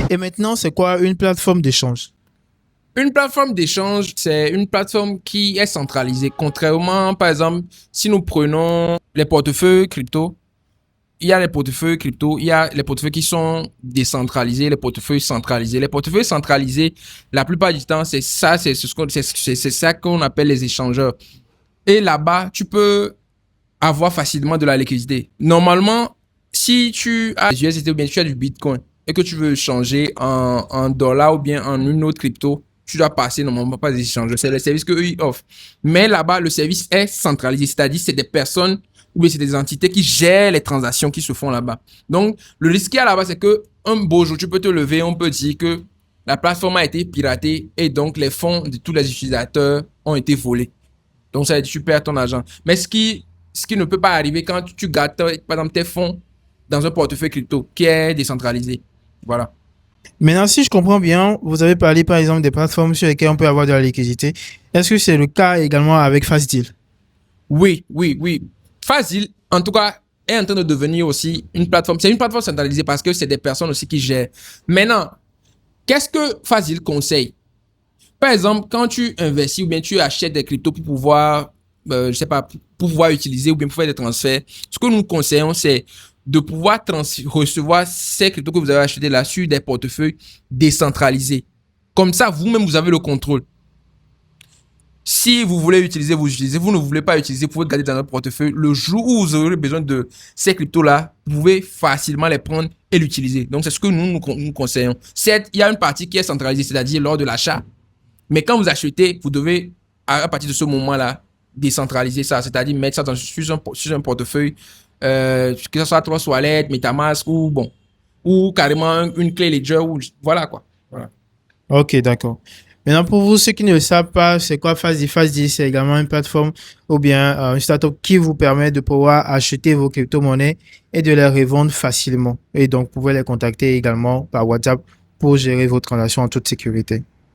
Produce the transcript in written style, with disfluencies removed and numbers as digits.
Et maintenant, c'est quoi une plateforme d'échange? Une plateforme d'échange, c'est une plateforme qui est centralisée. Contrairement, par exemple, si nous prenons les portefeuilles crypto, il y a les portefeuilles crypto, il y a les portefeuilles qui sont décentralisés, les portefeuilles centralisés. Les portefeuilles centralisés, la plupart du temps, c'est ça, c'est ça qu'on appelle les échangeurs. Et là-bas, tu peux avoir facilement de la liquidité. Normalement, si tu as des USDT ou bien tu as du Bitcoin et que tu veux changer en dollars ou bien en une autre crypto, tu dois passer normalement par des échangeurs. C'est le service qu'eux ils offrent. Mais là-bas, le service est centralisé, c'est-à-dire c'est des personnes ou bien c'est des entités qui gèrent les transactions qui se font là-bas. Donc, le risque qu'il y a là-bas, c'est que un beau jour, tu peux te lever, on peut dire que la plateforme a été piratée et donc les fonds de tous les utilisateurs ont été volés. Donc, ça, tu perds ton argent. Mais ce qui ne peut pas arriver quand tu gardes, par exemple, tes fonds dans un portefeuille crypto qui est décentralisé. Voilà. Maintenant, si je comprends bien, vous avez parlé par exemple des plateformes sur lesquelles on peut avoir de la liquidité. Est-ce que c'est le cas également avec FastDeal? Oui, oui, oui. Facile, en tout cas, est en train de devenir aussi une plateforme. C'est une plateforme centralisée parce que c'est des personnes aussi qui gèrent. Maintenant, qu'est-ce que Fazil conseille? Par exemple, quand tu investis ou bien tu achètes des cryptos pour pouvoir, je sais pas, pour pouvoir utiliser ou bien pour faire des transferts, ce que nous conseillons, c'est de pouvoir recevoir ces cryptos que vous avez achetés là sur des portefeuilles décentralisés. Comme ça, vous-même, vous avez le contrôle. Si vous voulez utiliser, vous utilisez. Vous ne voulez pas utiliser, vous pouvez garder dans votre portefeuille. Le jour où vous aurez besoin de ces cryptos-là, vous pouvez facilement les prendre et l'utiliser. Donc, c'est ce que nous conseillons. Certes, il y a une partie qui est centralisée, c'est-à-dire lors de l'achat. Mais quand vous achetez, vous devez, à partir de ce moment-là, décentraliser ça. C'est-à-dire mettre ça sur un portefeuille, que ce soit Trust Wallet, MetaMask ou bon, ou carrément une clé Ledger. Ou, voilà quoi. Voilà. Ok, d'accord. Maintenant, pour vous, ceux qui ne le savent pas, c'est quoi FastDeal? FastDeal, c'est également une plateforme ou bien une startup qui vous permet de pouvoir acheter vos crypto-monnaies et de les revendre facilement. Et donc, vous pouvez les contacter également par WhatsApp pour gérer vos transactions en toute sécurité.